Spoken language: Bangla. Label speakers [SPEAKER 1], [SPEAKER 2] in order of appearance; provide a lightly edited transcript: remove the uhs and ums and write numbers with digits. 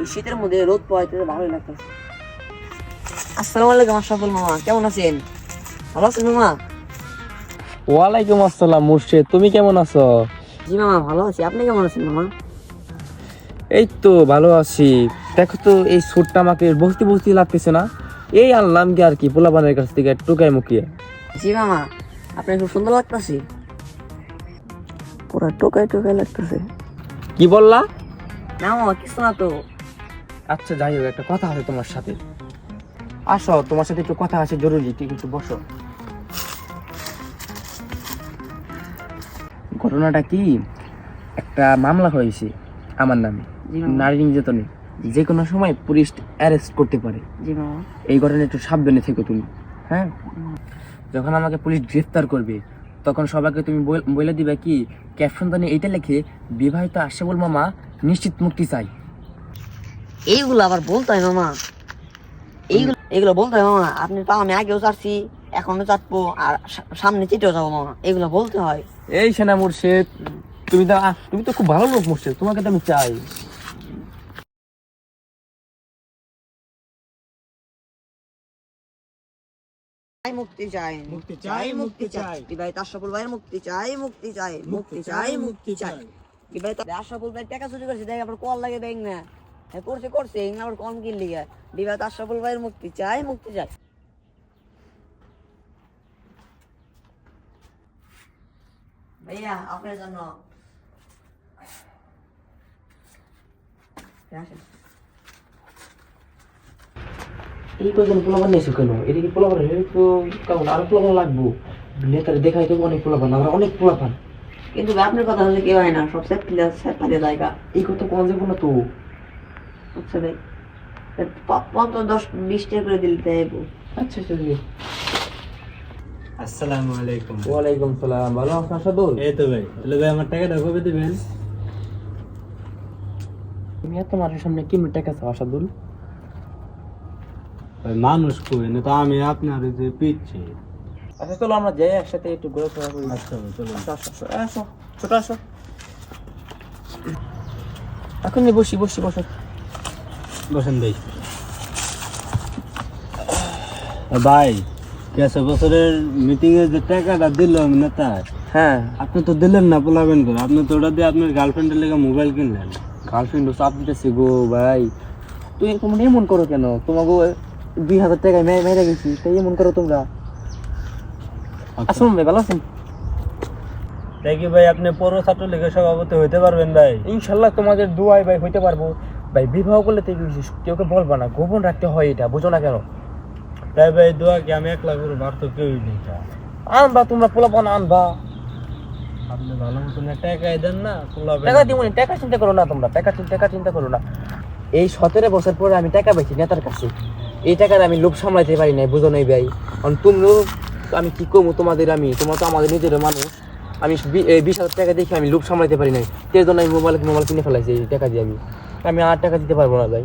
[SPEAKER 1] এই শীতের মধ্যে রোদ পোহাইতে ভালোই লাগতেছে। আসসালামু আলাইকুম আশরাফুল মামা, কেমন আছেন? ভালো আছেন মামা?
[SPEAKER 2] ওয়ালাইকুম আসসালাম মুর্শেদ, তুমি কেমন আছো?
[SPEAKER 1] জি মামা ভালো আছি, আপনি কেমন আছেন মামা?
[SPEAKER 2] এই তো ভালো আছি। দেখো তো এই সুটটা আমাকে বসতে বসতে লাগতেছে না, এই আনলাম কি আর কি পোলাপানের কাছ থেকে টুকায় মুখিয়ে।
[SPEAKER 1] জি মামা, আপনার খুব সুন্দর লাগতেছে, পুরো টোকাই টোকাই লাগতেছে।
[SPEAKER 2] কি বললা?
[SPEAKER 1] না মামা কিছু না তো।
[SPEAKER 2] আচ্ছা যাই হোক, একটা কথা আছে তোমার সাথে, আসো তোমার সাথে একটু কথা আছে জরুরি, ঠিক একটু বসো। ঘটনাটা কি, একটা মামলা হয়েছে আমার নামে
[SPEAKER 1] জি মামা।
[SPEAKER 2] নারী নির্যাতনে, যে কোনো সময় পুলিশ অ্যারেস্ট করতে পারে।
[SPEAKER 1] জি মামা।
[SPEAKER 2] এই ঘটনা একটু সাবধানে থেকো তুমি, হ্যাঁ? যখন আমাকে পুলিশ গ্রেফতার করবে তখন সবাইকে তুমি বলে দিবে কি, ক্যাপশন দানে এইটা লিখে, বিবাহিত আশরাফুল মামা নিশ্চিত মুক্তি চাই।
[SPEAKER 1] এইগুলো আবার বলতে হয় মামা, এইগুলো বলতে হয় মামা। আপনি তো আমি আগেও চাচ্ছি, এখনো চাটবো, আর সামনে চেটেও যাবো মামা, এগুলো বলতে হয়।
[SPEAKER 2] এই সেনা মুর্শেদ, তুমি তো খুব ভালো লোক মুর্শেদ, তোমাকে তো আমি চাই।
[SPEAKER 1] মুক্তি চাই, মুক্তি চাই, মুক্তি চাই, বিবাহিত আশরাফুল ভাইয়ের মুক্তি চাই, মুক্তি চাই, মুক্তি চাই, মুক্তি চাই। বিবাহিত আশরাফুল ভাই টাকা চুরি করছে, দেখ আবার কল লাগে ব্যাংক না, হ্যাঁ করছে করছে এগুলো আবার কম কিনলি গা। বিবাহিত আশরাফুল ভাইয়ের মুক্তি চাই, মুক্তি চাই। ভাইয়া আপনার জন্য আসেন।
[SPEAKER 2] এই কজন পোলাপান নিয়েছো কেন? এটা কি পোলাপান? তো কেমন আরো পোলাপান লাগবো, নেতারে দেখাই তো অনেক পোলাপান, আমরা অনেক পোলাপান।
[SPEAKER 1] কিন্তু ভাই আপনার কথা হলে কেউ হয় না, সব সেট প্লেয়ার জায়গা।
[SPEAKER 2] এই কথা কোন যাবো না তো।
[SPEAKER 1] আচ্ছা ভাই, 10-20 টাকা করে দিলে দেবো।
[SPEAKER 2] আচ্ছা আচ্ছা।
[SPEAKER 3] আসসালামু আলাইকুম।
[SPEAKER 2] ওয়ালাইকুম সালাম, ভালো আছেন আসাদুল?
[SPEAKER 3] এই তো ভাই, তাহলে ভাই আমার টাকাটা কবে দিবেন?
[SPEAKER 2] তুমি এত মানুষের সামনে কি টাকা চাও আসাদুল?
[SPEAKER 3] ভাই মানুষ কই না তো, আমি আপনার ওই যে পিচ্ছি।
[SPEAKER 2] আচ্ছা চলো আমরা যাই একসাথে একটু ঘোরাফেরা করি।
[SPEAKER 3] আচ্ছা ভাই, চলুন।
[SPEAKER 2] আসো আসো আসো, আসো ছোট আসো। এখন বসি বসি বসো।
[SPEAKER 3] বসেন ভাই। ভাই, 10 বছরের মিটিং এ যে টাকাটা দিলাম নেতা,
[SPEAKER 2] হ্যাঁ,
[SPEAKER 3] আপনি তো দিলেন না পোলাবেন করে, আপনি তো ওটা দিয়ে আপনার গার্লফ্রেন্ডের লেগে মোবাইল কিনলেন।
[SPEAKER 2] গার্লফ্রেন্ড চাপ দিতেছি গো ভাই, তুই তোমরা এমন করো কেন? তোমাকে 2000 টাকায় মেরে গেছি, তাই এমন করো তোমরা। আসুন ভাই, ভালো আছেন?
[SPEAKER 3] তাই কি ভাই আপনি পৌর ছাত্র লীগের সভাপতি হইতে পারবেন ভাই?
[SPEAKER 2] ইনশাল্লাহ তোমাদের দুয়ায় ভাই হইতে পারবো। ভাই বিবাহ করলে তো কেউকে বলবা না, গোপন রাখতে হয়, এটা বুঝো না কেন?
[SPEAKER 3] তাই ভাই দোয়া কি আমি একলা করবো? আর তো কেউই নেই।
[SPEAKER 2] আনবা তোমরা পোলাপান আনবা,
[SPEAKER 3] আপনি ভালো মতন টাকাই দেন না, পোলাবেন।
[SPEAKER 2] টাকা দিব, টাকা চিন্তা করো না তোমরা, টাকা চিন্তা করো না। এই 17 বছর পরে আমি টাকা পাইছি নেতার কাছে, এই টাকার আমি লোভ সামলাইতে পারি নাই, বুঝো নাই ভাই? কারণ তুমিও, আমি কি করবো তোমাদের, তোমরা তো আমাদের নিজের মানুষ। আমি 20,000 টাকা দেখে আমি লোভ সামলাইতে পারি নাই, এর জন্য আমি মোবাইল কিনে ফেলাইছি এই টাকা দিয়ে। আমি আর টাকা দিতে পারবো না ভাই।